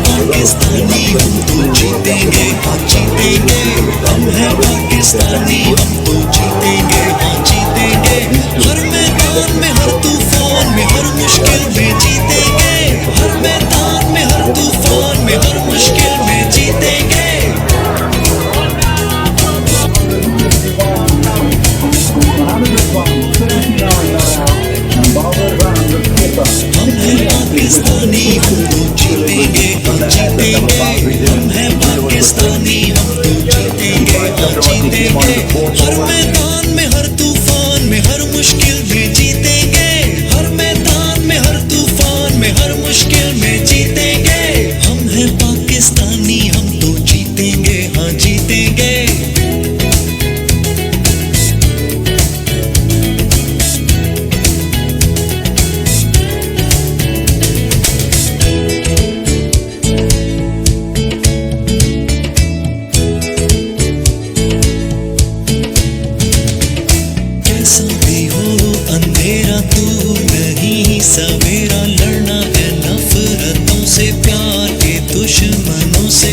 पाकिस्तानी हम तो जीतेंगे, हाँ जीतेंगे। हम हैं पाकिस्तानी हम तो जीतेंगे, हाँ जीतेंगे। हर मैदान में हर तूफान में हर मुश्किल में जीतेंगे। हर मैदान में हर तूफान में हर मुश्किल में जीतेंगे। हम हैं पाकिस्तानी हम तो जीतेंगे, हाँ जीतेंगे। हम हैं पाकिस्तानी हम तो जीतेंगे, हाँ जीतेंगे। हर मैदान में हर तूफान में हर मुश्किल में जीतेंगे। हर मैदान में हर तूफान में हर मुश्किल में जीतेंगे। हम हैं पाकिस्तानी हम तो जीतेंगे, हाँ जीतेंगे। अंधेरा तू नहीं सवेरा, लड़ना है नफरतों से प्यार के दुश्मनों से।